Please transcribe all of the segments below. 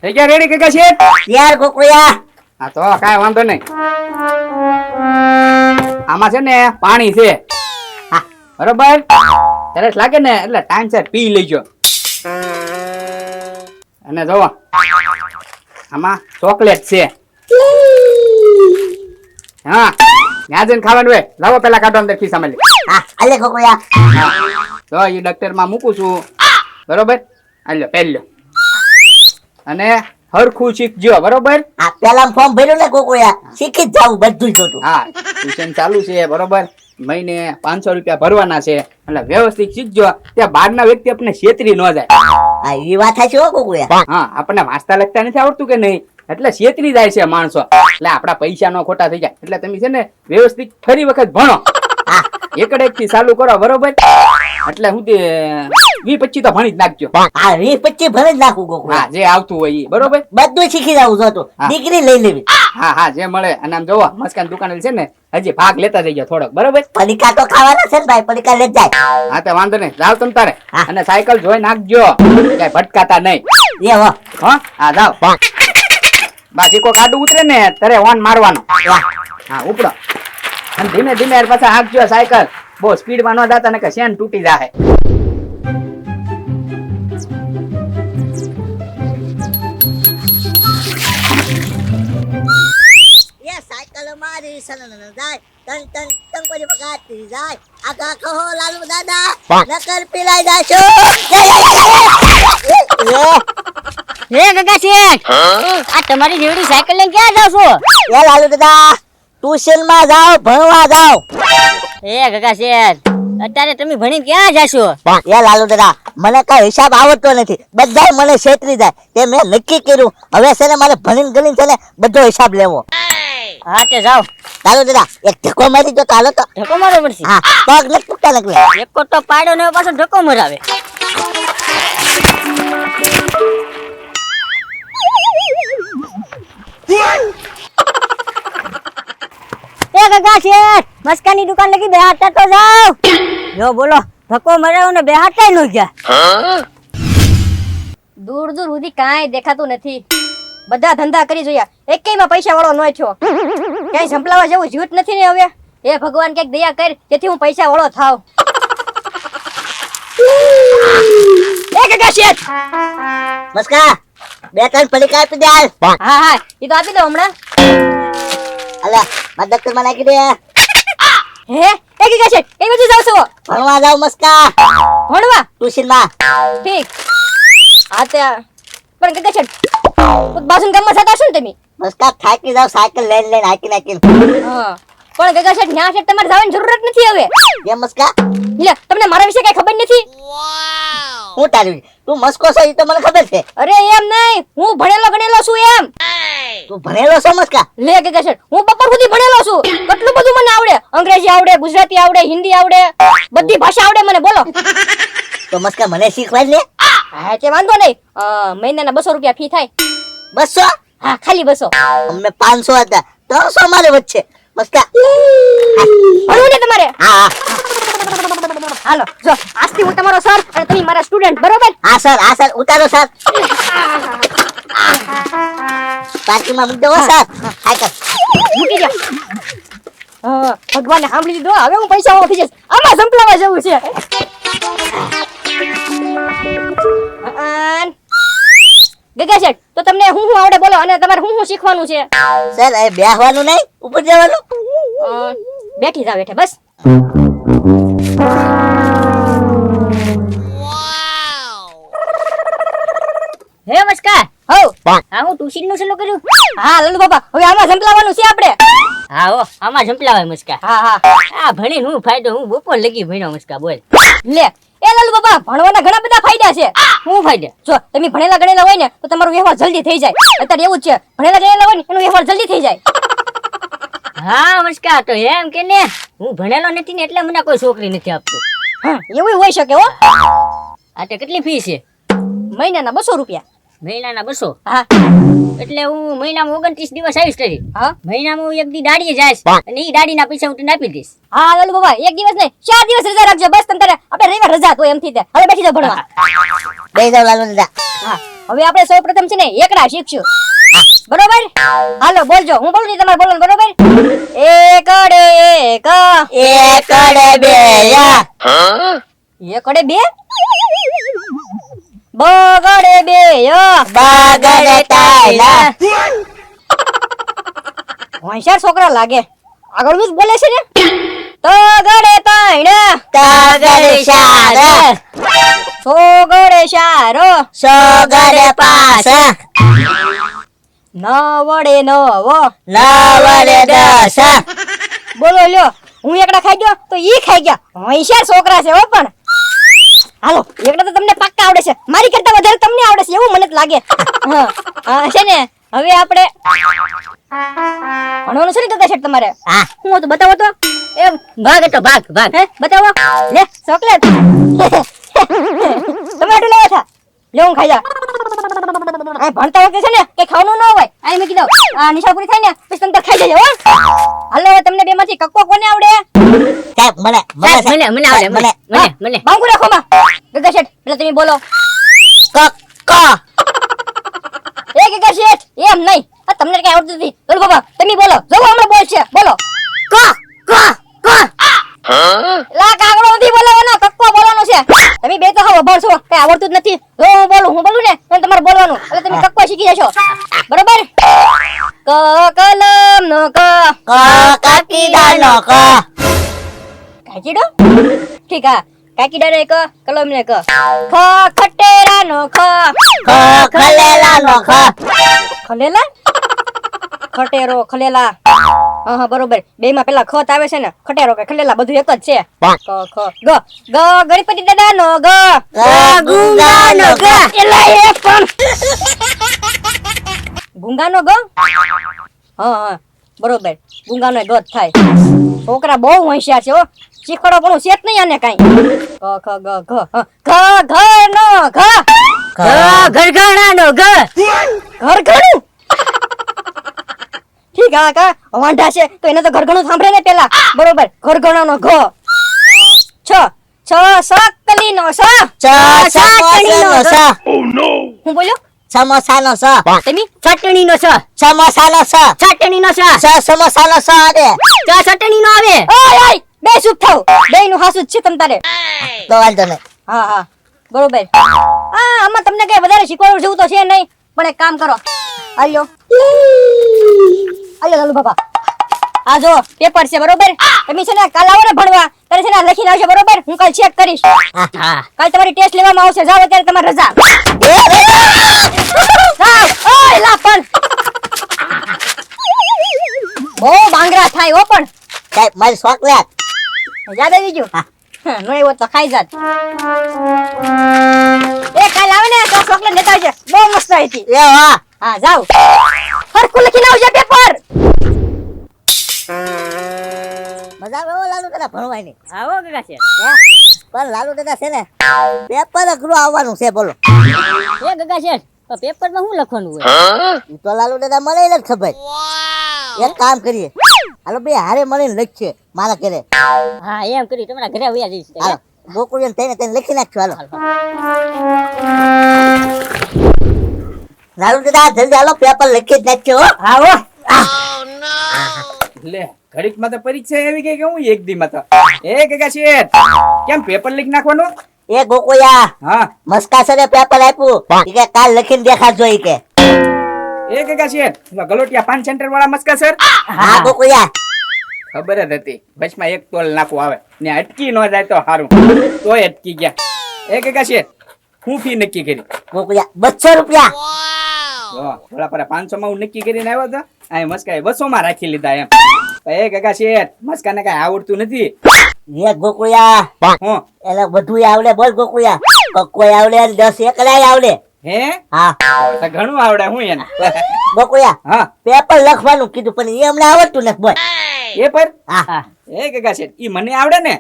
થઈ ગયા રેડી કાકા છે યાર કોકરિયા. હા તો કાંઈ વાંધો નહીં. આમાં છે ને પાણી છે બરોબર. તરસ લાગે ને એટલે ટાઈમસર પી લેજો. અને જો આમાં ચોકલેટ છે. હા ત્યાં જઈને ખાવાનું હોય. લાવો પેલા કાઢો અંદર ખિસ્સામાં લે. હા અલે કોકરિયા. તો એ ડોક્ટર માં મૂકું છું બરોબર. આલ્યો પહેલો અને હરખું શીખજો બરોબર. આ પેલા ફોર્મ ભર્યું ને કોકરિયા, શીખી જ જાવું બધું જોતું. હા ટ્યુશન ચાલુ છે બરોબર. મહિને 500 રૂપિયા ભરવાના છે એટલે વ્યવસ્થિત શીખજો. ત્યાં બહારના વ્યક્તિ આપણે છેતરી ન જાય. હા એ વાત છે હો કોકરિયા. હા આપણને વાંચતા લખતા નથી આવડતું કે નહીં એટલે છેતરી જાય છે માણસો. એટલે આપણા પૈસા નો ખોટા થઈ જાય. એટલે તમે છે ને વ્યવસ્થિત ફરી વખત ભણો. હા એકડેક થી ચાલુ કરો બરોબર. એટલે હું 20-25 તો ભણી જ નાખજો. હા 20-25 ભરી જ નાખું કોકરિયા. હા જે આવતું હોય ઈ બરોબર. બધું શીખી જાવું જોતું. ડિગ્રી લઈ લેવી. હા હા જે મળે. અને આમ જોવો મસ્કાન દુકાને છે ને હજી ભાગ લેતા જઈએ થોડોક બરોબર. પડીકા તો ખાવાના છે ને ભાઈ, પડીકા લઈ જાય. હા તો વાંધો નહીં જાવ તમ તારે. હા. અને સાયકલ જોઈ નાખજો કઈ ભટકાતા નહીં. એ હો. હા જાવ. બાકી કોઈ ગાડું ઉતરે ને ત્યારે ઓન મારવાનો. હા ઉપડો અને ધીમે ધીમે પાછા હાંકજો સાયકલ. બહુ સ્પીડમાં ન જાતા ને કે શેન તૂટી જાય. એ સાયકલ મારી સનન જાય, તન તન ટંકોરી પકાતી જાય. આગા કહો લાલુ દાદા, નકર પીલાઈ જાશો. હે કાકા શેઠ, આ તમારી જેવડી સાયકલ લઈને ક્યાં જાવ છો? એ લાલુ દાદા, ટ્યુશન માં જાઓ, ભણવા જાઓ. હે કાકા શેઠ, અત્યારે તમે ભણીને ક્યાં જાશો? એ લાલુ દાદા, મને કઈ હિસાબ આવડતો નથી. બધા મને છેતરી જાય. તે મેં નક્કી કર્યું હવે છે ને મારે ભણીને ગણીને છે ને બધો હિસાબ લેવો. હા તે જાઓ. લાલુ દાદા એક ધક્કો મારી દો તો હાલો તો. ધક્કો મારવો પડશે. હા પગ નથી તૂટતા નકલે. એકો તો પાડ્યો ને પાછો ધક્કો મરાવે. એ કાકા શેઠ, મસ્કાની દુકાન લગી બેહાડતા તો જાવ. જો બોલો, ધક્કો મરાવ્યો ને બેહાડતા ન ગયા. દૂર દૂર સુધી કાંઈ દેખાતું નથી. બધા ધંધા કરી જોયા, એકેયમાં પૈસા વાળો ન થયો. ક્યાંય સંભળાવા જેવું જીવત નથી ને હવે. હે ભગવાન કઈક દયા કર જેથી હું પૈસા વાળો થાવ. એ કાકા શેઠ, મસ્કા બે ત્રણ પડીકા આપી દે હાલ. હા હા એ તો આપી દો હમણાં. અલા મારા દફતર માં નાખી દે. હે એ કાકા શેઠ, એ બધું જાવ છો ભણવા જાવ મસ્કા, ભણવા? ટ્યુશન માં. ઠીક. હા તે પણ કાકા શેઠ બાસુન ગામમાં જતા છો ને તમે? મસ્કા થાકી જાવ, સાયકલ લઈને લઈને હાકી નાખીને. હા પણ કાકા શેઠ ન્યા શેઠ તમારે જવાની જરૂર જ નથી હવે. એ મસ્કા લે તમને મારા વિશે કઈ ખબર નથી? હું તારી તું મસ્કો છો એ તો મને ખબર છે. અરે એમ નહીં, હું ભણેલો ગણેલો છું એમ. તું ભણેલો છો મસ્કા? લે કાકા શેઠ હું બપોર સુધી ભણેલો છું. કેટલું બધું મને આવડે. અંગ્રેજી આવડે, ગુજરાતી આવડે, હિન્દી આવડે, બધી ભાષા આવડે મને. બોલો. તો મસ્કા મને શીખવાડ લે. હા તે વાંધો નહીં. મહિનાના 200 રૂપિયા ફી થાય. 200? હા ખાલી 200. અમે 500 હતા, 300 મારે વચ્ચે. મસ્કા ભણવું ને તમારે? હા હાલો જો આજથી હું તમારો સર અને તમે મારા સ્ટુડન્ટ બરોબર? હા સર, હા સર, ઉતારો સર. પાર્કિંગમાં મૂકી દો સર. સાયકલ મૂકી દો. ભગવાને સાંભળી લીધો. હવે હું પૈસા વાળો થઈ જઈશ. આમાં સંપલાવા જવું છે. ગગા શેઠ તો તમને હું આવડે બોલો અને તમારે હું શીખવાનું છે? સર એ બેહવાનું નહીં, ઉપર જવાનું. બેઠી જાવ બેઠે બસ. હે નમસ્કાર. હો હા હું ટ્યુશન નું શરૂ કર્યું. હા લલ્લુ બાપા હવે આમાં સંપલાવાનું છે આપણે. હા હો આમાં સંપલાવાય મસ્કા. હા હા આ ભણીને હું ફાયદો? હું બપોર લગી ભણ્યો મસ્કા. બોલ. લે એ લલ્લુ બાપા ભણવાના ઘણા બધા ફાયદા છે. શું ફાયદા? જો તમે ભણેલા ગણેલા હોય ને તો તમારો વ્યવહાર જલ્દી થઈ જાય. અત્યારે એવું જ છે, ભણેલા ગણેલા હોય ને એનો વ્યવહાર જલ્દી થઈ જાય. હા નમસ્કાર. તો એમ કે ને હું ભણેલો નથી ને એટલે મને કોઈ છોકરી નથી આપતું. હા એવું હોઈ શકે હો. આ તે કેટલી ફી છે? મહિનાના 200 રૂપિયા. મહિનાના 200. હા એટલે હું મહિનામાં 29 દિવસ આવીશ તારી. હા મહિનામાં હું એક દી દાડીએ જઈશ અને ઈ દાડીના પૈસા હું તને આપી દઈશ. હા લાલુ બાબા એક દિવસ નહીં 4 દિવસ રજા રાખજો બસ તમ તારે આપણે રવિવાર રજા તો એમથી તે હવે બેસી જાવ ભણવા. બે જાવ લાલુ દાદા. હા હવે આપણે સૌપ્રથમ છે ને એકડા શીખશું બરોબર. હાલો બોલજો હું બોલું ને તમારે બોલવાનું બરોબર. એકડે એક એકડે બે એકડે બે બગડે બે બગડે ત્રણ હોશિયાર છોકરા લાગે આગળનું જ બોલે છે ને. તગડે ત્રણ તગડે ચાર છોગડે ચાર સોગડે પાંચ નવડે નવ નવડે દસ બોલો લ્યો હું એકડા ખાઈ ગયો તો ઈ ખાઈ ગયા હોશિયાર છોકરા છે હો. પણ હાલો એકડા તો તમને પાક્કા આવડે છે મારી કરતા વધારે તમને આવડે છે એવું મને જ લાગે. હા છે ને હવે આપણે ભણવાનું છે ને ગગા શેઠ તમારે. હા હું તો બતાવો તો એમ ભાગ હતો ભાગ ભાગ. હે બતાવો લે ચોકલેટ તમે આટલું લેવા થા લે હું ખાઈ જા. આ ભણતા વખતે છે ને કે ખાવાનું ન હોય આ મેં કીધું આ નિશાળ પૂરી થાય ને પછી તમે ખાઈ જજો હો. હાલો તમને બે માંથી કક્કો કોને આવડે. સાહેબ મને મને આવડે મને. બાંગુ રાખો માં ગગા શેઠ એટલે તમે બોલો. કક્કો એ ગગા શેઠ એમ નહીં આ તમને કઈ આવડતું નથી. બોલો બાબા તમે બોલો જો હમણાં બોલ છે બોલો. કો કો કો લા કાગડો નથી બોલવાનો કક્કો બોલવાનો છે. તમે બે તો હવે અભણ છો કઈ આવડતું જ નથી. જો હું બોલું ને તો તમારે બોલવાનું એટલે તમે કક્કો શીખી જશો બરોબર. ક કલમ નો ક ક કાકીડા નો ક કાકીડો ઠીક હા કાકીડા ને ક કલમ ને ક ખ ખટેરા નો ખ ખ ખલેલા નો ખ ખલેલા ખટેરો ખલેલા હા બરોબર બે માં પેલા ખત આવે છે ને ખટેરો કે ખલેલા બધું એક જ છે. ક ખ ગ ગ ગણપતિ દાદા નો ગ ગ ગુંગા નો ગ એલા એ પણ ગુંગા નો ગ હા બરોબર ગુંગા નો ગ જ થાય. છોકરા બહુ હોશિયાર છે હો શીખવાડો પણ છે જ નહીં આને કાઈ. ક ખ ગ ઘ ઘ ઘ નો ઘ ઘરઘણા નો ઘર. ઘર ઘણું ઠીક હા કા વાંઢા છે તો એને તો ઘર ઘણું સાંભળે ને પેલા બરોબર ઘર ઘણા નો ઘ છ છ સકલી નો સ ચ સમોસા નો સ હું બોલ્યો સમોસા નો સ તમે ચટણી નો સ. સમોસા નો સ ચટણી નો સ. સમોસા નો સ દે ચટણી નો આવે. ઓય ઓય બે ચૂપ થાવ બે નું હાસુ જ છે તમ તારે. તો વાંધો નહીં. હા હા બરોબર. આમાં તમને કઈ વધારે શીખવાડવું જેવું તો છે નહીં પણ એક કામ કરો આલ્યો આલ્યો લાલુ બાબા આ જો પેપર છે બરોબર. તમે છે ને કાલ આવો ને ભણવા ત્યારે છે ને આ લખીને આવશે બરોબર. હું કાલ ચેક કરીશ. હા કાલ તમારી ટેસ્ટ લેવામાં આવશે જાવ અત્યારે તમારે રજા. જાવ ઓય લા પણ બહુ બાંગરા થાય હો પણ સાહેબ મારી ચોકલેટ યાદ આવી ગયું નો એવો તો ખાઈ જાત. એ કાલ આવે ને તો ચોકલેટ લેતા આવજે બહુ મસ્ત હતી. એ વાહ હા જાવ હરખું લખીને આવજે પેપર. મજા આવે લાલુ દાદા ભણવાની. આવો ગગા છે. પણ લાલુ દાદા છે ને પેપર અઘરું આવવાનું છે બોલો. એ ગગા છે તો પેપર માં શું લખવાનું હોય. ઈ તો લાલુ દાદા મને નથી ખબર. એક કામ કરીએ હાલો બે હારે મળીને લખીએ મારા ઘરે. હા એમ કરી તમારા ઘરે આવ્યા જઈશ. હાલો ગોકુળિયન થઈને તેને લખી નાખજો હાલો. લાલુ દાદા જલ્દી હાલો પેપર લખી જ નાખજો હો. આવો લે ઘડીક માં તો પરીક્ષા આવી ગઈ કે હું એક દી માં તો એ ગગા શેઠ કેમ પેપર લીક નાખવાનું. એ ગોકુળિયા હા મસ્કા સરે પેપર આપ્યું ઈ કે કાલ લખીને દેખાડજો ઈ કે. એ ગગા શેઠ ગલોટિયા પાન સેન્ટર વાળા મસ્કા સર. હા ગોકુળિયા ખબર જ હતી બસમાં એક તોલ નાખવું આવે ને અટકી ન જાય તો સારું તોય અટકી ગયા. એ ગગા શેઠ હું ફી નક્કી કરી. ગોકુળિયા 200 રૂપિયા. થોડા પર 500 માં હું નક્કી કરીને આવ્યો હતો આ મસ્કા 200 માં રાખી લીધા એમ. એ ગગા શેઠ મસ્કા ને કઈ આવડતું નથી. એ ગોકુળિયા હું એટલે બધું આવડે બોલ ગોકુળિયા. કક્કોય આવડે 10 એકલાય આવડે. હે હા તો ઘણું આવડે હું એને. ગોકુળિયા હા પેપર લખવાનું કીધું પણ એ હમણાં આવડતું નથી બોલ. એ પર હા એ ગગા શેઠ ઈ મને આવડે ને.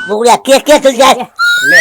ગોકુળિયા કે ચલ જાય. લે